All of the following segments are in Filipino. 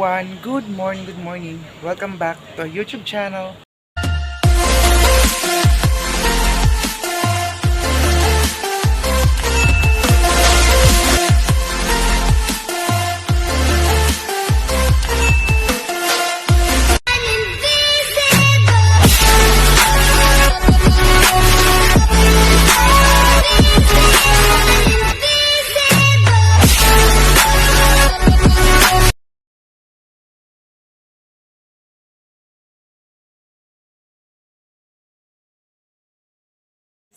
everyone! Good morning, good morning! Welcome back to our YouTube channel.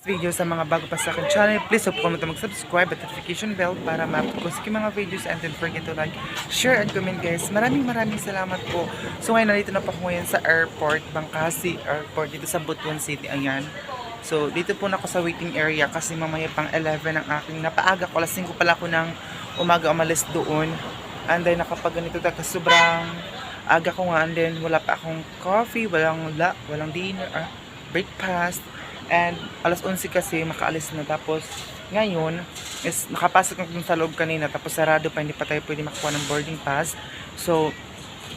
Video sa mga bago pa sa akin channel, please huwag po mag-subscribe at notification bell para ma-upload ko sa mga videos, and don't forget to like, share, and comment guys. Maraming salamat po. So ngayon nandito na po ako ngayon sa airport, Bangkasi Airport dito sa Butuan City. Ayan. So dito po na ako sa waiting area kasi mamaya pang 11 ang aking napaaga ko. Alas 5 pala ako ng umaga umalis doon. And then nakapag ganito kasi sobrang aga ko nga, and then wala pa akong coffee, walang dinner, breakfast. And alas 11 kasi makaalis na, tapos ngayon is nakapasok na sa loob kanina, tapos sarado pa, hindi pa tayo pwede makakuha ng boarding pass. So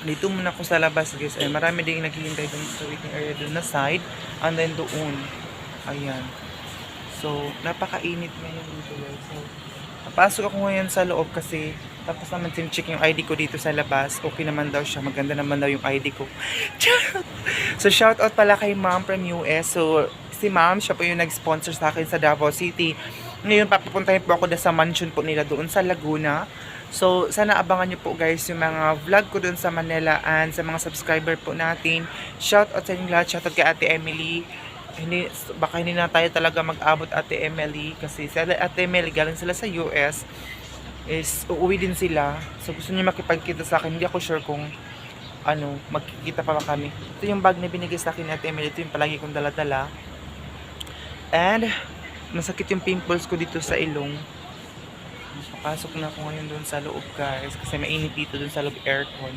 dito muna ako sa labas guys. Ay, marami din naghihintay doon sa waiting area doon na side, and then doon. Ayan. So napakainit ngayon dito guys. So napasok ako ngayon sa loob kasi tapos naman check yung ID ko dito sa labas. Okay naman daw siya, maganda naman daw yung ID ko. So shout out pala kay ma'am from US. So si ma'am, siya po yung nag-sponsor sa akin sa Davao City. Ngayon, papupuntahin po ako sa mansion po nila doon sa Laguna. So, sana abangan nyo po guys yung mga vlog ko doon sa Manila, and sa mga subscriber po natin. Shout out sa inyo lahat. Shout out kay Ate Emily. Baka hindi na tayo talaga mag-abot Ate Emily, kasi si Ate Emily galing sila sa US. Is uuwi din sila. So, gusto niyo makipagkita sa akin. Hindi ako sure kung magkikita pa ba kami. Ito yung bag na binigay sa akin ni Ate Emily. Ito yung palagi kong dala-dala. And masakit yung pimples ko dito sa ilong. Papasok na ako ngayon doon sa loob guys, kasi mainit dito doon sa loob, aircon.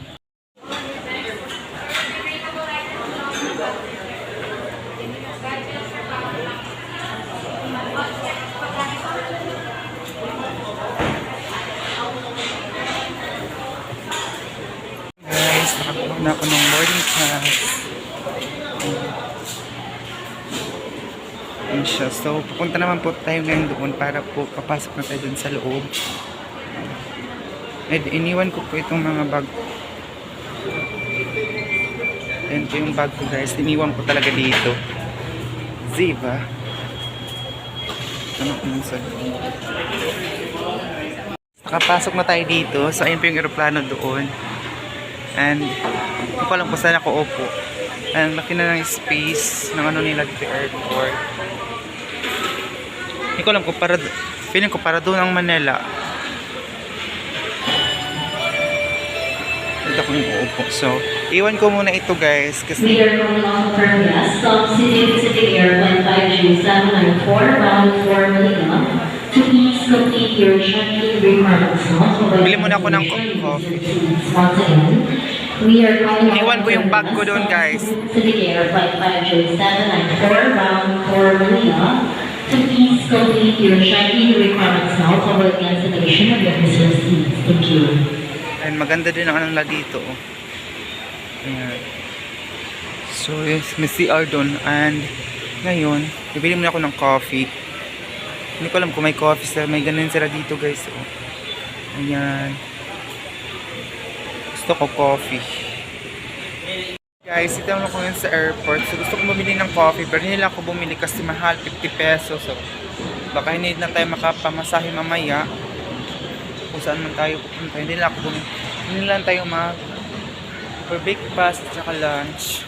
Guys, nakakuha na ako ng boarding pass. Siya. So, pupunta naman po tayo ngayon doon para po papasok na tayo doon sa loob. And iniwan ko po itong mga bag. And ito yung bag ko guys. Iniwan ko talaga dito. Ziva. Nakapasok na tayo dito. So, ayun po yung aeroplano doon. And hindi ko alam kung saan ako upo. And laki na ng space ng nila dito airport. Hindi ko alam kung feeling ko para doon ang Manila. Dito ako yung uupo. So, iwan ko muna ito guys. Kasi we are calling off Permias, Stop City Pacific Airline 5G794 bound for Manila. To please complete your check-in requirements. bili muna ako ng coffee. Once again, we are calling off Iwan ko yung bag ko doon guys. Pacific Airline 5G794 bound for Manila. To please complete your check-in requirements now for the cancellation of your business seats. Thank you. And maganda din ang nila dito. Ayan. So yes, may CR doon. And ngayon, bibili muna ako ng coffee. Hindi ko alam kung may coffee sila. May ganun sila dito guys. Ayan. Gusto ko coffee. Guys, ito ako ngayon sa airport. So gusto ko bumili ng coffee, pero hindi lang ako bumili kasi mahal, 50 pesos. So baka hindi na tayo makapamasahe mamaya kung saan man tayo pupunta. Hindi lang ako bumili. Hindi lang tayo for breakfast at saka lunch.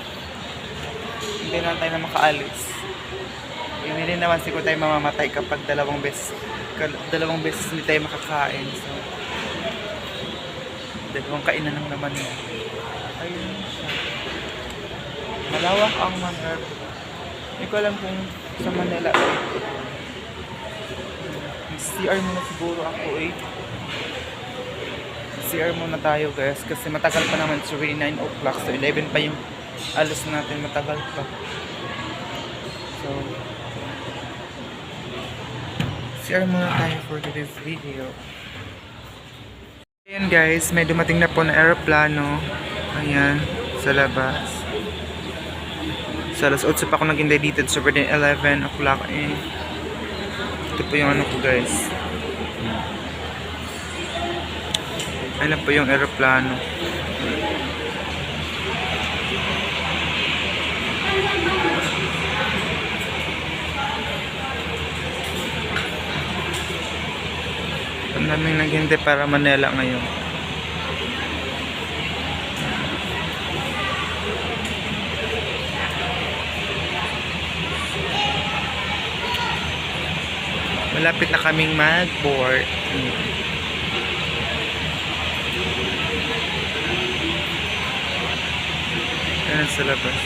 Hindi lang tayo na makaalis. Hindi naman siguro tayo mamamatay kapag dalawang beses hindi tayo makakain. So dalawang kainan lang naman yun. Ayun siya. Malawak ang Manila. Hindi ko alam kung sa Manila. CR muna siguro ako CR muna tayo guys, kasi matagal pa naman. It's already 9 o'clock. So 11 pa yung alos natin. Matagal pa. So CR muna tayo for today's video. Ayan Guys, may dumating na po na aeroplano. Ayan, sa labas. Sa alas 8 pa ako naghintay dito. So, pwede 11 o'clock eh. Ito po yung ano ko guys. Ayan po yung aeroplano. Ang daming naghintay para Manila ngayon. Malapit na kaming mag-board. Ayan sa labas.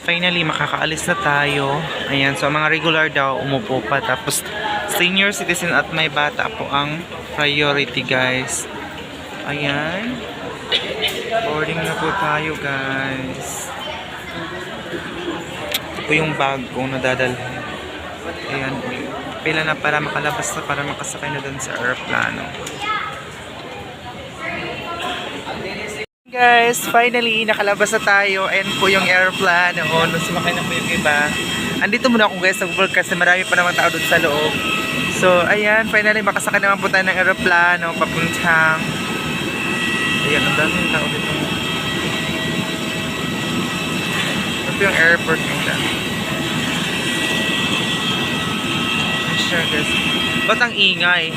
Finally, makakaalis na tayo. Ayan, so mga regular daw, umupo pa. Tapos, senior citizen at may bata po ang priority, guys. Ayan. Boarding na po tayo, guys. Ito po yung bag kong nadadalhin. Ayan. Pila na para makalabas na, para makasakay na dun sa aeroplano. Guys, finally, nakalabas na tayo. Ayan po yung aeroplano. Sumakay na po yung iba. Andito muna ako guys, nag-vlog kasi marami pa naman tao doon sa loob. So, ayan, finally, makasakay naman po tayo ng aeroplano. Papuntang. Ayan, ang daming tao dito. Ito po yung airport nila. Sure guys. Ba't ang ingay?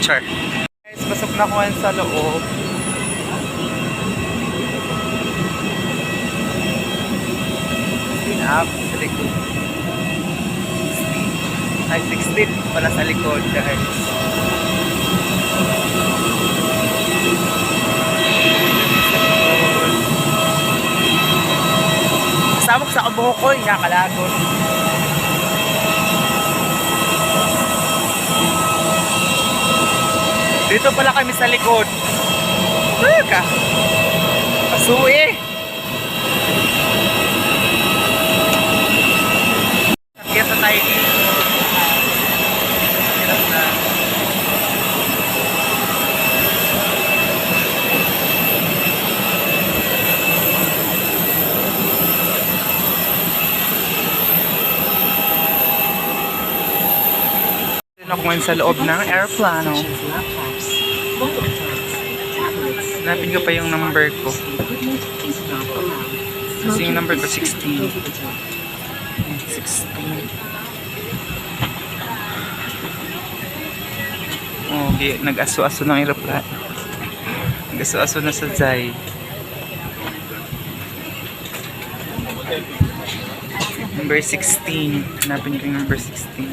Char. Guys, pasok na ko sa loob. Up sa likod. 16. Ay, 16 pala sa likod, guys. Sabok sa kabuhok ko, nakalagot. Dito pala kami sa likod. Ka. Pasuwi. Kaya sa tayo dito. Hirap na. Dito ako ngayon sa loob ng aeroplano. Hanapin ko pa yung number ko. Kasi yung number ko 16. 16. Oh, okay. Nag-aso-aso ng aeroplano. Nag-aso-aso na sa Zay. Number 16. Hanapin ko yung number 16.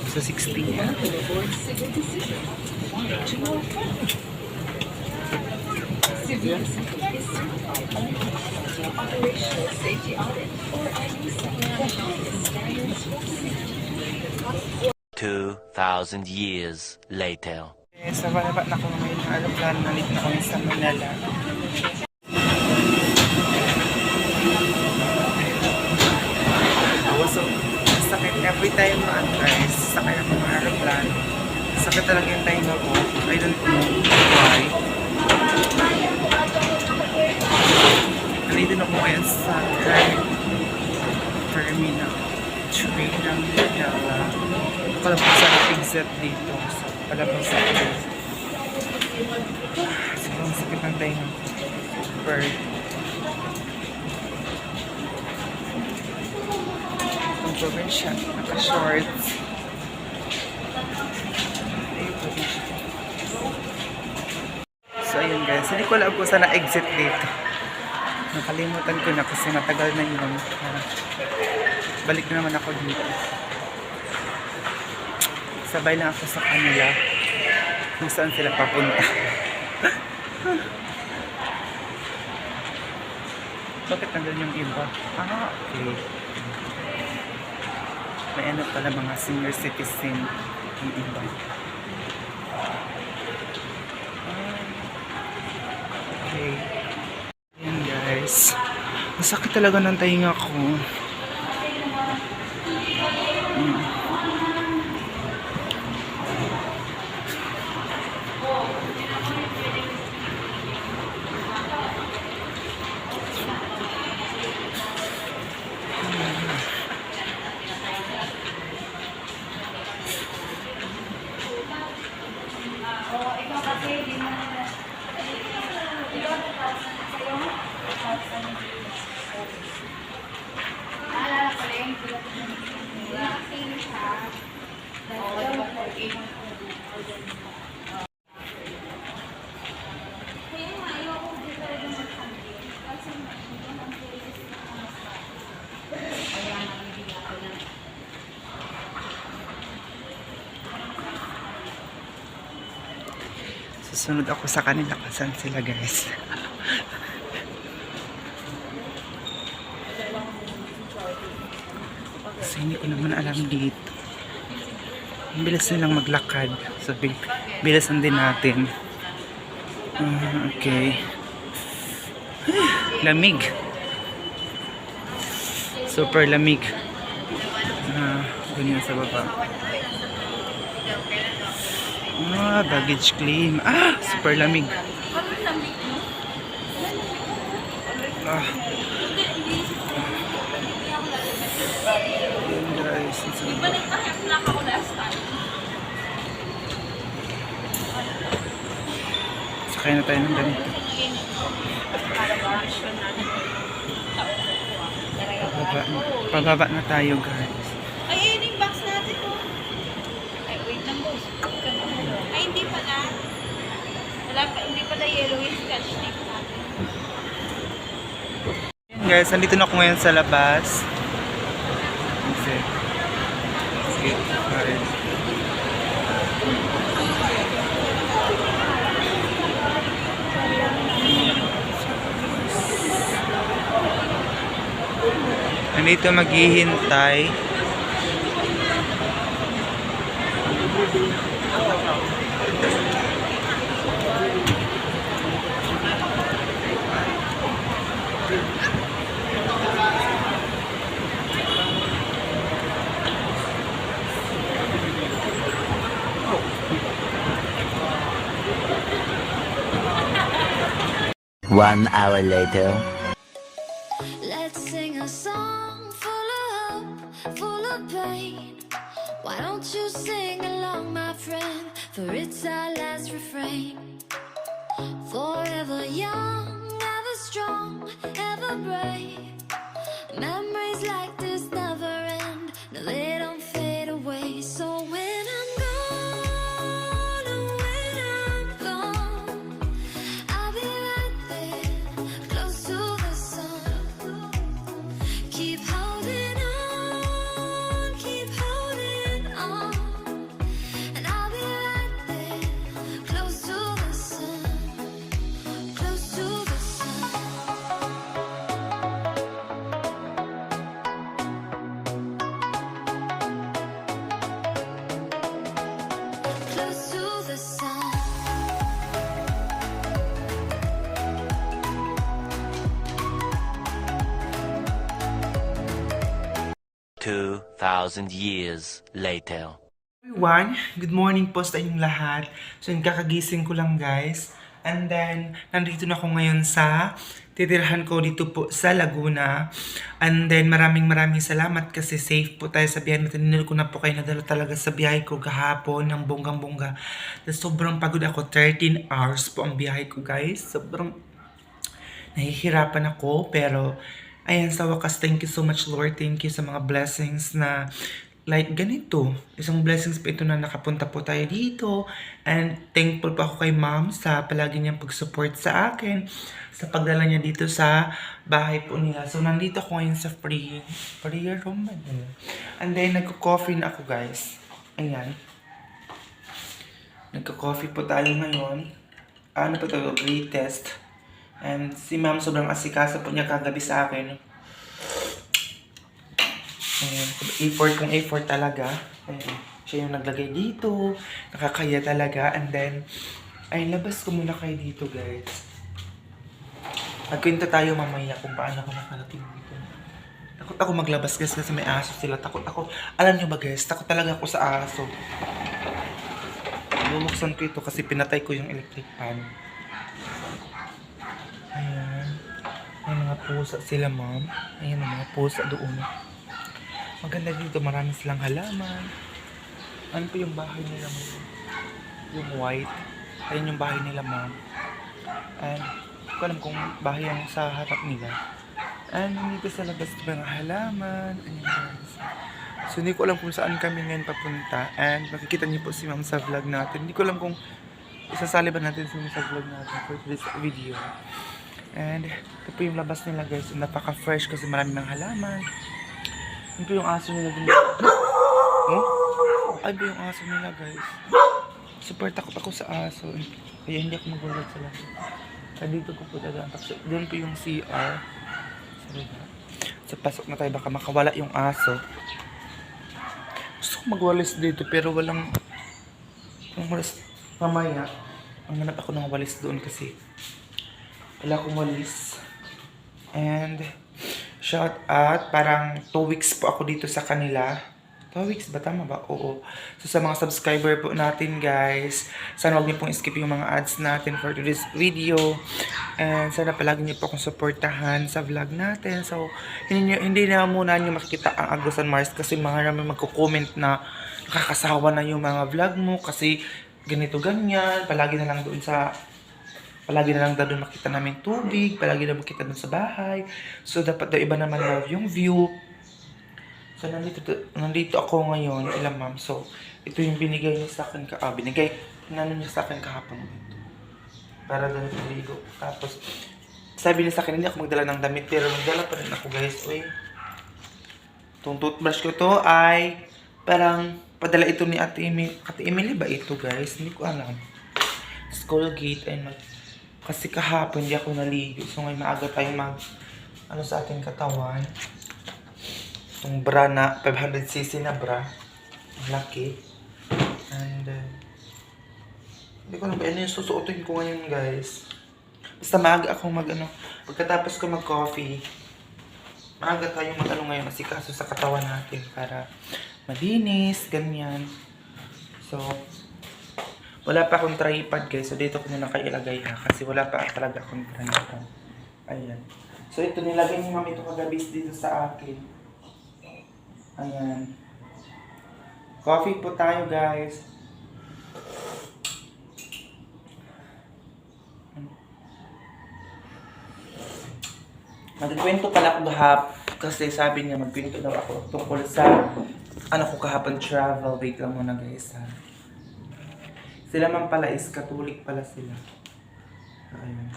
Sa 16. $2,000 years later. Sa baba na ako ngayon ng aeroplano. Nalito na kami sa Manila. So, sakit every time guys, sakay ako ng aeroplano. Sakit talaga yung time ako. I don't know why. Nandito na ako ngayon sa terminal 3 ng Manila. Palabas sa exit dito. Palabas sa exit. Siguro sakit ng time ako. Bird. Provincia, naka-shorts. So ayun guys, hindi ko alam kung saan na-exit dito. Nakalimutan ko na kasi matagal na yun. Balik na naman ako dito. Sabay lang ako sa kanila kung saan sila papunta. Bakit nandun yung iba? Ah, okay. May ano pala mga senior citizen yung iba. Ah, okay. Ayan guys. Masakit talaga ng tainga ko. Susunod ako sa kanila kung saan sila guys. Kasi hindi ko naman alam dito. Ang bilis nilang maglakad. So, bilisan din natin. Okay. Lamig. Super lamig. Ganyan sa baba. Baggage claim. Super lamig. Ayan guys. Sakay na tayo ng ganito. Pababa na tayo guys. Ay, yun yung box natin po. Ay, wait lang boss. Ay, hindi pala. Wala pa, hindi pala yellow yung scotch tape natin. Ayan guys, nandito na ako ngayon sa labas. Kasi, nandito maghihintay. One hour later. Let's sing a song full of hope, full of pain. Why don't you sing along, my friend? For it's our last refrain. Forever young, ever strong, ever brave. Memories like this never end. No, they don't fade away. So when I'm gone, oh, when I'm gone, I'll be right there, close to the sun. Keep holding on, and I'll be right there, close to the sun, close to the sun. Close to the sun. 2,000 years later. Everyone, good morning po sa inyong lahat. So, kakagising ko lang guys. And then, nandito na ako ngayon sa titirhan ko dito po sa Laguna. And then, maraming salamat kasi safe po tayo sa biyahe. Matinil ko na po kayo nadala talaga sa biyahe ko kahapon ng bonggang-bongga. Sobrang pagod ako. 13 hours po ang biyahe ko guys. Sobrang nahihirapan ako. Pero, ayan, sa wakas, thank you so much Lord. Thank you sa mga blessings na like ganito. Isang blessings pa ito na nakapunta po tayo dito. And thankful pa ako kay ma'am sa palagi niyang pag-support sa akin. Sa pagdala niya dito sa bahay po nila. So, nandito ako ngayon sa prayer room. And then, nagko-coffee na ako guys. Ayan. Nagko-coffee po tayo ngayon. Ano pa ito? Greatest. And si ma'am sobrang asikaso po niya kagabi sa akin. Ayan, effort kung effort talaga. Ayan, siya yung naglagay dito. Nakakaya talaga. And then, ay, labas ko muna kayo dito, guys. Magkwento tayo mamaya kung paano ako nakarating dito. Takot ako maglabas, guys, kasi may aso sila. Takot ako. Alam nyo ba, guys, takot talaga ako sa aso. Bubuksan ko ito kasi pinatay ko yung electric fan. Ayan. May mga pusa sila, ma'am. Ayan, may mga pusa doon. Maganda dito, marami silang halaman. Ano po yung bahay nila, ma'am? Yung white. Ayan yung bahay nila, ma'am. And, hindi ko alam kung bahay ang sa harap nila. And, dito sa labas ito mga halaman. Ayan, guys. So, hindi ko alam kung saan kami ngayon papunta. And, makikita niyo po si ma'am sa vlog natin. Hindi ko alam kung isasali ba natin sa vlog natin for this video. And, ito po yung labas nila, guys. Napaka-fresh kasi marami ng halaman. Ito po yung aso nila dun. Oh? Ay ba yung aso nila, guys? Super takot ako sa aso. Kaya hindi ako magulat sa lahat. Kaya dito ko po dadaan. Doon po yung CR. So, pasok na tayo. Baka makawala yung aso. Gusto ko magwalis dito pero walang walis. Mamaya, ang hanap ako ng walis doon kasi wala akong walis. And shout out, parang 2 weeks po ako dito sa kanila. 2 weeks ba? Tama ba? Oo. So sa mga subscriber po natin, guys, sana huwag niyo pong skip yung mga ads natin for today's video. And sana palagi niyo po akong supportahan sa vlog natin. So hindi na muna niyo makikita ang Agos and Mars kasi mga naman magko-comment na nakakasawa na yung mga vlog mo kasi ganito ganyan. Palagi na lang doon makita namin tubig, palagi na makita doon sa bahay. So, dapat daw iba naman daw yung view. So, nandito ako ngayon, ilang ma'am. So, ito yung binigay niya sa akin niya sa akin kahapon dito. Para doon naligo. Tapos, sabi niya sa akin, hindi ako magdala ng damit, pero magdala pa rin ako, guys. Uy, itong toothbrush ko to ay parang padala ito ni Ate Emily ba ito, guys? Hindi ko alam. Colgate and kasi kahapon hindi ako naligo. So ngayon maaga tayong sa ating katawan. Yung bra na 500cc na bra. Laki. And hindi ko alam ba ano yung susuotin ko ngayon, guys. Basta maaga akong pagkatapos ko mag-coffee, maaga tayong ngayon asikaso sa katawan natin para malinis, ganyan. So, wala pa akong tripod, guys. So, dito ko na nakailagay kasi wala pa talaga akong tripod. Ayan. So, ito nilagay ni mami ito kagabi dito sa akin. Ayan. Coffee po tayo, guys. Magkwento pala ako kasi sabi niya magkwento daw ako tungkol sa ko kahapon travel. Wait lang muna, guys, ha. Sila man pala is Catholic pala sila. Ayun.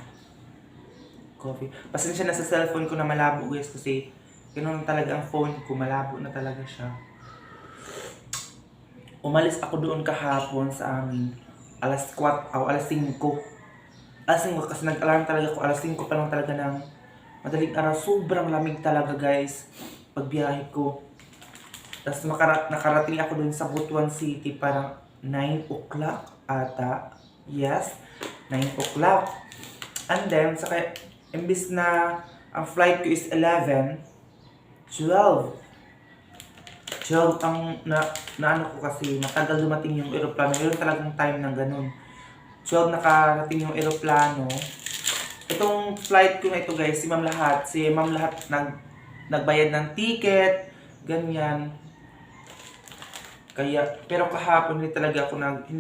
Coffee. Pasensya na sa cellphone ko na malabo, guys, kasi ganoon talaga ang phone ko, malabo na talaga siya. Umalis ako doon kahapon sa amin. Alas 4 o alas 5. Alas 5 kasi nag-alarm talaga ako. Alas 5 pa lang talaga ng madaling araw. Sobrang lamig talaga, guys, pagbiyahe ko. Tapos nakarating ako doon sa Butuan City parang 9 o'clock ata. Yes, 9 o'clock. And then, imbis na ang flight ko is 11, 12 ang na ko kasi matagal dumating yung eroplano. Meron talagang time ng ganun. 12 nakarating yung eroplano. Itong flight ko na ito, guys, si Ma'am Lahat nagbayad ng ticket, ganyan. Kaya, pero kahapon hindi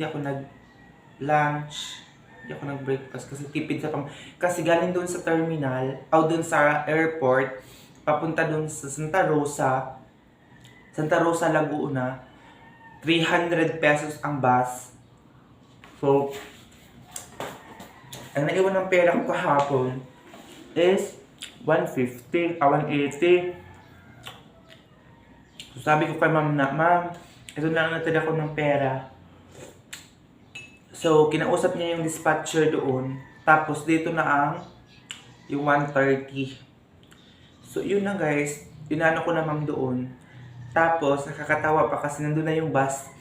ako nag-lunch, hindi ako nag-breakfast kasi tipid kasi galing doon sa terminal, doon sa airport, papunta doon sa Santa Rosa, Laguna, 300 pesos ang bus. So, ang naiwan ng pera ko kahapon is 180. So, sabi ko kay ma'am ito na ang natira ko ng pera. So, kinausap niya yung dispatcher doon. Tapos, dito na ang yung 1:30. So, yun na guys. Inaano ko na ma'am doon. Tapos, nakakatawa pa kasi nandun na yung bus.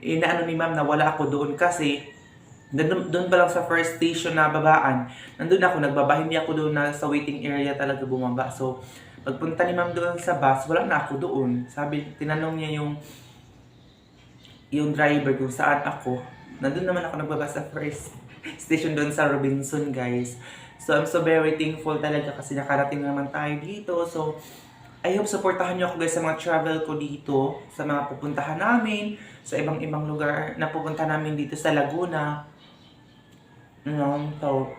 Inaano ni ma'am na wala ako doon kasi doon pa lang sa first station na babaan. Nandun ako, nagbabahingi ako doon na sa waiting area talaga bumaba. So, pagpunta ni ma'am doon sa bus, wala na ako doon. Sabi, tinanong niya yung driver kung saan ako. Nandun naman ako nagbaba sa first station doon sa Robinson, guys. So, I'm so very thankful talaga kasi nakarating naman tayo dito. So, I hope supportahan niyo ako guys sa mga travel ko dito, sa mga pupuntahan namin, sa ibang-ibang lugar na pupunta namin dito sa Laguna. So,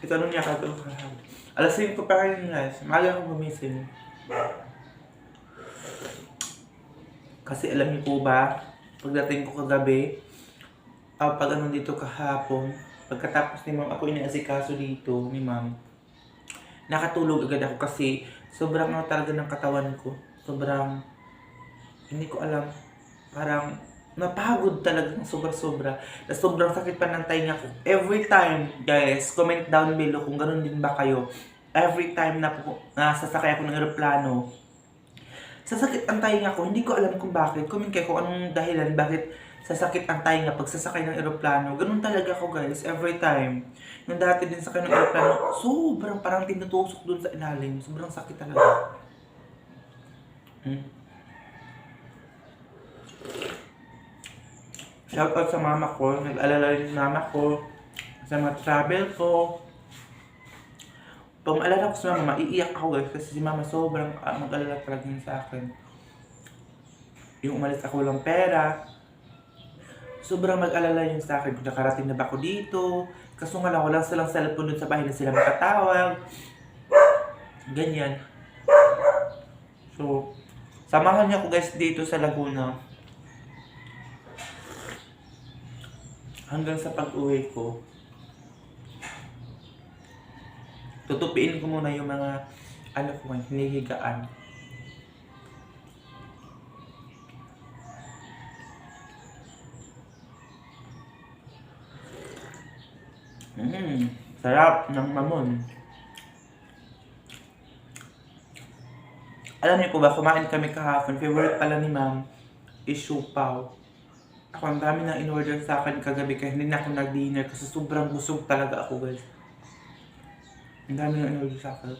ito nung niya ka ito. Alas 5 pa rin guys. Maaga akong gumising. Kasi alam niyo po ba, pagdating ko kagabi, pag ano dito kahapon, pagkatapos ni ma'am, ako inaasikaso dito ni ma'am, nakatulog agad ako kasi sobrang ano talaga ng katawan ko. Sobrang, hindi ko alam, parang napagod talaga ng sobra-sobra. Na sobrang sakit pa ng tainga ko. Every time, guys, comment down below kung ganun din ba kayo. Every time na sasakay ako ng eroplano, sasakit ang tainga ko. Hindi ko alam kung bakit. Comment kayo kung anong dahilan, bakit sasakit ang tainga pag sasakay ng eroplano. Ganun talaga ako guys, every time. Nung dati din sakay ng eroplano, sobrang parang tinutusok dun sa ilalim. Sobrang sakit talaga. Shoutout sa mama ko, nag-alala rin yung mama ko, sa mga travel ko. Pag maalala ko sa mama, maiiyak ako guys, kasi si mama sobrang mag-alala talaga yun sa akin. Yung umalis ako walang pera, sobrang mag-alala yun sa akin kung nakarating na ba ako dito. Kaso nga lang, walang silang cellphone dun sa bahay na sila makatawag. Ganyan. So, samahan niyo ako guys dito sa Laguna. Hanggang sa pag-uwi ko. Tutupiin ko muna yung mga ano ko man, hinihigaan. Sarap ng mamon. Alam niyo po ba, kumain kami kahapon. Favorite pala ni ma'am is siupaw. Ako, ang dami na in-order sa akin kagabi kaya hindi na ako nag-dinner kasi sobrang busog talaga ako guys. Ang dami na in-order sa akin.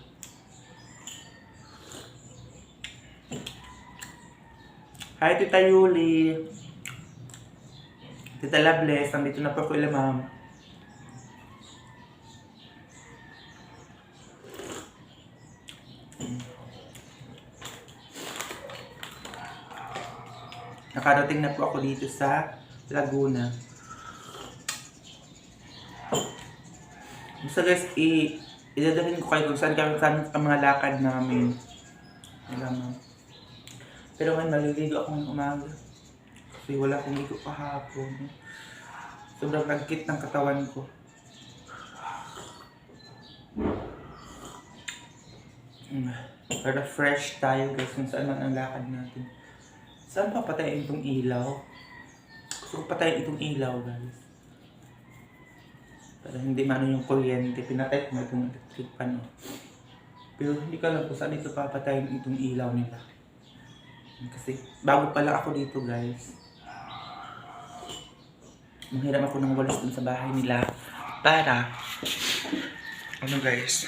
Hi Tita Yuli. Tita Loveless, nandito na po ako ila ma'am. Nakarating na po ako dito sa Laguna. So guys, idadalhin ko kayo kung saan ang mga lakad namin. Pero ngayon maliligo ako ng umaga. Kasi wala akong ligo kahapon. Sobrang agkit ng katawan ko. Para fresh tayo guys kung saan man ang lakad natin. Saan pa patayin itong ilaw? Gusto ko patayin itong ilaw, guys. Para hindi mano yung kuryente. Pinatay ko itong electric pan. Pero hindi ko alam kung saan ito papatayin itong ilaw nila. Kasi bago pala ako dito, guys. Manghiram ako ng walis dun sa bahay nila. Para, ano guys?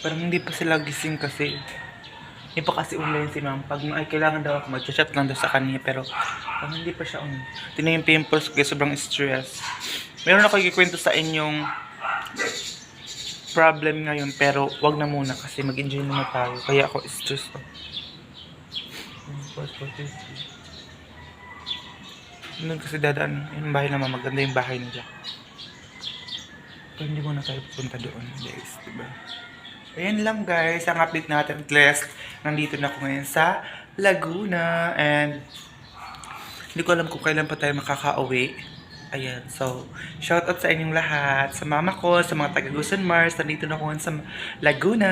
Parang hindi pa sila gising kasi hindi pa kasi online si ma'am. Pag ay kailangan daw ako mag-chat lang daw sa kanya pero parang hindi pa siya online. Tingnan yung pimples ko, sobrang stress. Meron ako ikikwento sa inyong problem ngayon pero wag na muna kasi mag-enjoy muna tayo. Kaya ako stress. Doon kasi dadaan yung bahay naman, maganda yung bahay nila. Pero hindi muna tayo pupunta doon guys, diba? Ayan lang guys, ang update natin. At least, nandito na ako ngayon sa Laguna. And, hindi ko alam kung kailan pa tayo makaka-uwi. Ayan, so, shoutout sa inyong lahat. Sa mama ko, sa mga taga Gusan Mars, nandito na ako ngayon sa Laguna.